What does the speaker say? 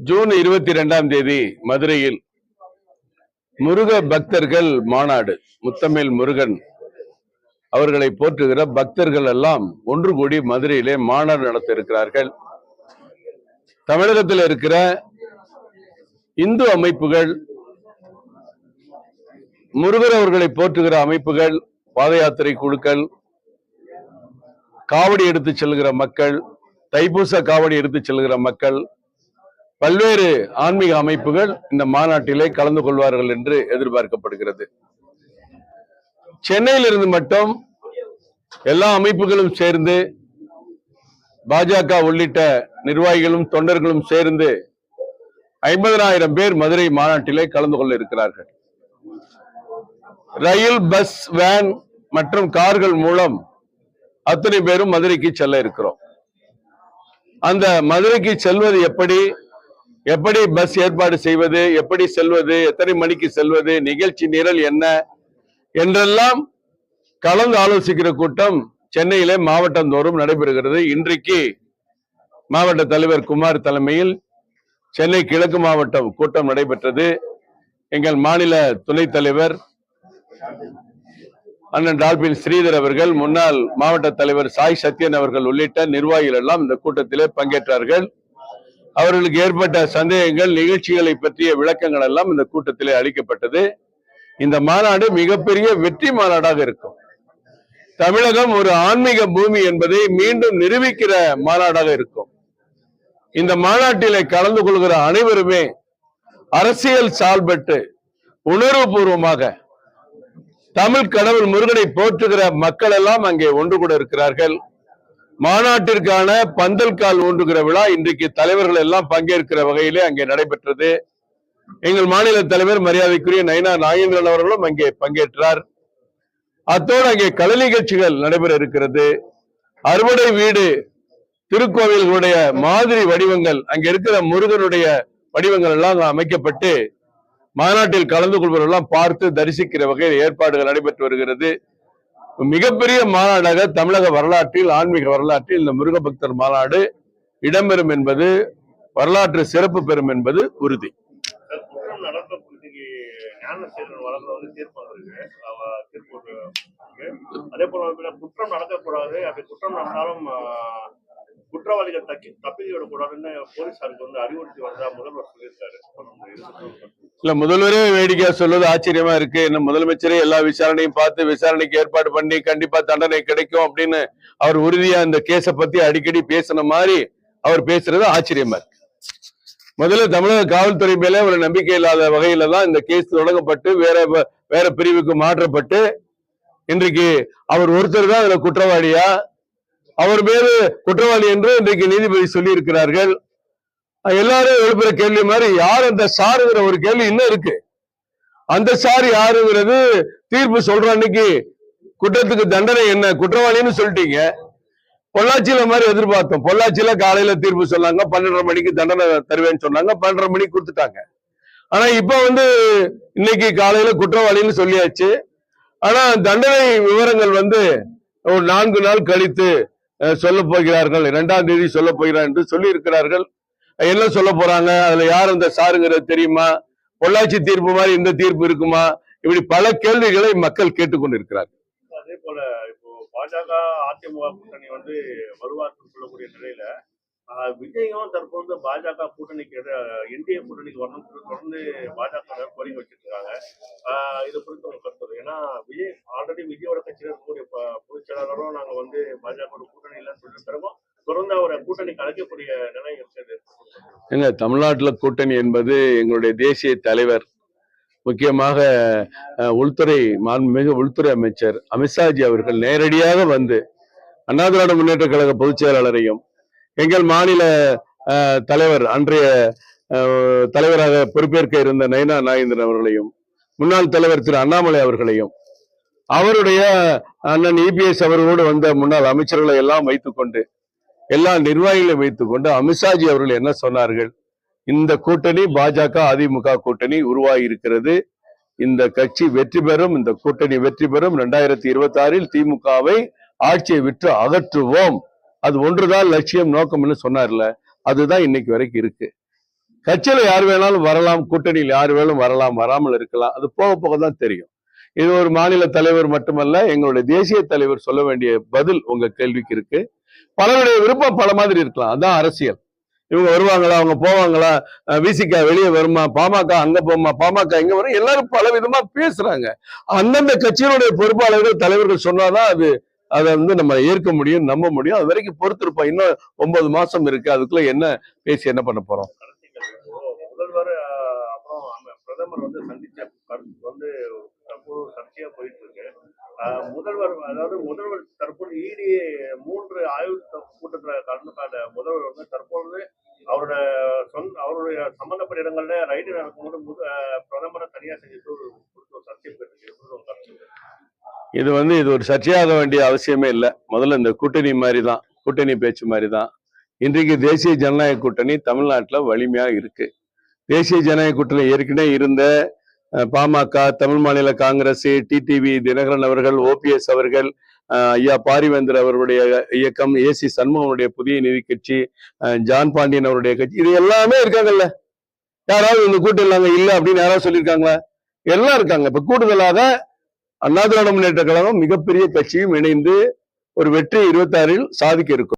June 22ஆம் தேதி மதுரையில் முருக பக்தர்கள் மாநாடு, முத்தமிழ் முருகன் அவர்களை போற்றுகிற பக்தர்கள் எல்லாம் ஒன்று கூடி மதுரையிலே மாநாடு நடத்த இருக்கிறார்கள். தமிழகத்தில் இருக்கிற இந்து அமைப்புகள், முருகர் அவர்களை போற்றுகிற அமைப்புகள், பாத யாத்திரை குழுக்கள், காவடி எடுத்து செல்கிற மக்கள், தைப்பூச காவடி எடுத்து செல்கிற மக்கள், பல்வேறு ஆன்மீக அமைப்புகள் இந்த மாநாட்டிலே கலந்து கொள்வார்கள் என்று எதிர்பார்க்கப்படுகிறது. சென்னையில் இருந்து மட்டும் எல்லா அமைப்புகளும் சேர்ந்து, பாஜக உள்ளிட்ட நிர்வாகிகளும் தொண்டர்களும் சேர்ந்து 50,000 பேர் மதுரை மாநாட்டிலே கலந்து கொள்ள இருக்கிறார்கள். ரயில், பஸ், வேன் மற்றும் கார்கள் மூலம் அத்தனை பேரும் மதுரைக்கு செல்ல இருக்கிறோம். அந்த மதுரைக்கு செல்வது எப்படி பஸ் ஏற்பாடு செய்வது, எப்படி செல்வது, எத்தனை மணிக்கு செல்வது, நிகழ்ச்சி நிரல் என்ன என்றெல்லாம் கலந்து ஆலோசிக்கிற கூட்டம் சென்னையிலே மாவட்டம் தோறும் நடைபெறுகிறது. இன்றைக்கு மாவட்ட தலைவர் குமார் தலைமையில் சென்னை கிழக்கு மாவட்டம் கூட்டம் நடைபெற்றது. எங்கள் மாநில துணைத் தலைவர் அண்ணன் டால்பின் ஸ்ரீதர் அவர்கள், முன்னாள் மாவட்ட தலைவர் சாய் சத்யன் அவர்கள் உள்ளிட்ட நிர்வாகிகள் எல்லாம் இந்த கூட்டத்திலே பங்கேற்றார்கள். அவர்களுக்கு ஏற்பட்ட சந்தேகங்கள், நிகழ்ச்சிகளை பற்றிய விளக்கங்கள் எல்லாம் இந்த கூட்டத்திலே அளிக்கப்பட்டது. இந்த மாநாடு மிகப்பெரிய வெற்றி மாநாடாக இருக்கும். தமிழகம் ஒரு ஆன்மீக பூமி என்பதை மீண்டும் நிரூபிக்கிற மாநாடாக இருக்கும். இந்த மாநாட்டிலே கலந்து கொள்கிற அனைவருமே அரசியல் சால்பட்டு உணர்வுபூர்வமாக தமிழ் கடவுள் முருகனை போற்றுகிற மக்கள் எல்லாம் அங்கே ஒன்று கூட இருக்கிறார்கள். மாநாட்டிற்கான பந்தல் கால் ஊன்றுகிற விழா இன்றைக்கு தலைவர்கள் எல்லாம் பங்கேற்கிற வகையிலே அங்கே நடைபெற்றது. எங்கள் மாநில தலைவர் மரியாதைக்குரிய நயினா நாகேந்திரன் அவர்களும் அங்கே பங்கேற்றார். அத்தோடு அங்கே கலை நிகழ்ச்சிகள் நடைபெற இருக்கிறது. அறுவடை வீடு திருக்கோவில்களுடைய மாதிரி வடிவங்கள், அங்க இருக்கிற முருகனுடைய வடிவங்கள் எல்லாம் அமைக்கப்பட்டு மாநாட்டில் கலந்து கொள்வதெல்லாம் பார்த்து தரிசிக்கிற வகையில் ஏற்பாடுகள் நடைபெற்று வருகிறது. மிகப்பெரிய மாநாடாக தமிழக வரலாற்றில், ஆன்மீக வரலாற்றில் இந்த முருக பக்தர் மாநாடு இடம்பெறும் என்பது, வரலாற்று சிறப்பு பெறும் என்பது உறுதி. அதே போல குற்றம் நடக்கக்கூடாது, அப்படி குற்றம் நடந்தாலும் குற்றவாளிகள் தப்பிக்க விடக்கூடாதுன்னு போலீசாருக்கு அறிவுறுத்தி வந்தா முதல்வர் சொல்லியிருக்காரு. இல்ல, முதல்வரே வேடிக்கையா சொல்வது ஆச்சரியமா இருக்கு. இன்னும் முதலமைச்சரே எல்லா விசாரணையும் பார்த்து விசாரணைக்கு ஏற்பாடு பண்ணி கண்டிப்பா தண்டனை கிடைக்கும் அப்படின்னு அவர் உறுதியா இந்த கேஸை பத்தி அடிக்கடி பேசின மாதிரி அவர் பேசுறது ஆச்சரியமா இருக்கு. முதல்ல தமிழக காவல்துறை மேலே ஒரு நம்பிக்கை இல்லாத வகையில தான் இந்த கேஸ் தொடங்கப்பட்டு வேற பிரிவுக்கு மாற்றப்பட்டு இன்றைக்கு அவர் ஒருத்தர் தான் இதுல குற்றவாளியா, அவர் பேரு குற்றவாளி என்று இன்றைக்கு நீதிபதி சொல்லி இருக்கிறார்கள். எல்லாரும் எழுப்புற கேள்வி மாதிரி யார் அந்த சாருங்கிற ஒரு கேள்வி இன்னும் இருக்கு. அந்த சார் யாருங்கிறது தீர்ப்பு சொல்ற அன்னைக்கு குற்றத்துக்கு தண்டனை என்ன, குற்றவாளின்னு சொல்லிட்டீங்க. பொள்ளாச்சியில மாதிரி எதிர்பார்த்தோம். பொள்ளாச்சியில காலையில தீர்ப்பு சொன்னாங்க, 12:30 மணிக்கு தண்டனை தருவேன்னு சொன்னாங்க, 12:30 மணிக்கு கொடுத்துட்டாங்க. ஆனா இப்ப இன்னைக்கு காலையில குற்றவாளின்னு சொல்லியாச்சு. ஆனா தண்டனை விவரங்கள் ஒரு 4 நாள் கழித்து சொல்ல போகிறார்கள், 2ஆம் தேதி சொல்ல போகிறார் என்று சொல்லி இருக்கிறார்கள். என்ன சொல்ல போறாங்க, அதுல யார் அந்த சாருங்கிறது தெரியுமா, பொள்ளாச்சி தீர்ப்பு மாதிரி இந்த தீர்ப்பு இருக்குமா, இப்படி பல கேள்விகளை மக்கள் கேட்டுக்கொண்டிருக்கிறார்கள். அதே போல இப்போ பாஜக அதிமுக கூட்டணி வருவார்னு சொல்லக்கூடிய நிலையில விஜயும் தற்போது பாஜக கூட்டணிக்கு என்டிஏ கூட்டணிக்கு வரணும் தொடர்ந்து பாஜக கோரிக்கை வச்சிருக்காங்க. இது குறித்து ஒரு கருத்து. ஏன்னா விஜயோட கட்சியில் இருக்கக்கூடிய பொதுச் செயலாளரும் நாங்க பாஜக கூட்டணி இல்லைன்னு சொல்லிட்டு பிறகும் தொடர்ந்து அவரை கூட்டணிக்கு அழைக்கக்கூடிய நிலை இருக்கிறது. எங்க தமிழ்நாட்டுல கூட்டணி என்பது எங்களுடைய தேசிய தலைவர், முக்கியமாக மாண்புமிகு உள்துறை அமைச்சர் அமித்ஷாஜி அவர்கள் நேரடியாக அண்ணா திராவிட முன்னேற்ற கழக பொதுச் செயலாளரையும், எங்கள் மாநில தலைவர் அன்றைய தலைவராக பொறுப்பேற்க இருந்த நயினா நாகேந்திரன் அவர்களையும், முன்னாள் தலைவர் திரு அண்ணாமலை அவர்களையும், அவருடைய அண்ணன் இபிஎஸ் அவர்களோடு வந்த முன்னாள் அமைச்சர்களை எல்லாம் வைத்துக்கொண்டு, எல்லா நிர்வாகிகளையும் வைத்துக்கொண்டு அமித்ஷாஜி அவர்கள் என்ன சொன்னார்கள், இந்த கூட்டணி பாஜக அதிமுக கூட்டணி உருவாகி இருக்கிறது, இந்த கட்சி வெற்றி பெறும், இந்த கூட்டணி வெற்றி பெறும், 2026 திமுகவை ஆட்சியை விட்டு அகற்றுவோம், அது ஒன்றுதான் லட்சியம் நோக்கம்னு சொன்னார்ல, அதுதான் இன்னைக்கு வரைக்கும் இருக்கு. கட்சியில யார் வேணாலும் வரலாம், கூட்டணியில் யார் வேணாலும் வரலாம், வராமல் இருக்கலாம். அது போக போக தான் தெரியும். இது ஒரு மாநில தலைவர் மட்டுமல்ல, எங்களுடைய தேசிய தலைவர் சொல்ல வேண்டிய பதில் உங்க கேள்விக்கு இருக்கு. பலருடைய விருப்பம் பல மாதிரி இருக்கலாம். அதான் அரசியல். இவங்க வருவாங்களா, அவங்க போவாங்களா, விசிகா வெளியே வருமா, பாமக அங்க போமா, பாமக இங்க வரும், எல்லாரும் பல விதமா பேசுறாங்க. அந்தந்த கட்சியினுடைய பொறுப்பாளர்கள் தலைவர்கள் சொன்னாதான் அதை நம்ம ஏற்க முடியும், நம்ப முடியும். அது வரைக்கும் பொறுத்திருப்போம். இன்னும் 9 மாசம் இருக்கு. அதுக்குள்ள என்ன பேசி என்ன பண்ண போறோம்? முதல்வர் அப்புறம் பிரதமர் வந்து சந்திச்ச கருத்து வந்து தற்போது சர்ச்சையா போயிட்டு இருக்கு. முதல்வர் தற்போது இடி 3 ஆய்வு கூட்டத்துல கலந்துக்காத முதல்வர் வந்து தற்பொழுது அவருடைய சம்பந்தப்பட்ட இடங்கள்ல ரைடு நடக்கும்போது பிரதமரை தனியா செஞ்சுட்டு ஒரு சர்ச்சை போயிட்டு இருக்கு. இது ஒரு சர்ச்சையாக வேண்டிய அவசியமே இல்லை. முதல்ல இந்த கூட்டணி மாதிரி தான், கூட்டணி பேச்சு மாதிரி தான். இன்றைக்கு தேசிய ஜனநாயக கூட்டணி தமிழ்நாட்டில் வலிமையா இருக்கு. தேசிய ஜனநாயக கூட்டணி ஏற்கனவே இருந்த பாமக, தமிழ் மாநில காங்கிரஸ், டிடிவி தினகரன் அவர்கள், ஓபிஎஸ் அவர்கள், ஐயா பாரிவேந்தர் அவருடைய இயக்கம், ஏசி சண்முகனுடைய புதிய நீதி கட்சி, ஜான் பாண்டியன் அவருடைய கட்சி, இது எல்லாமே இருக்காங்கல்ல. யாராவது இந்த கூட்டணி இல்ல அப்படின்னு யாராவது சொல்லியிருக்காங்களா? எல்லாம் இருக்காங்க. இப்ப கூடுதலாக அண்ணா திராவிட முன்னேற்ற கழகம் மிகப்பெரிய கட்சியும் இணைந்து ஒரு வெற்றி 26 சாதிக்க இருக்கும்.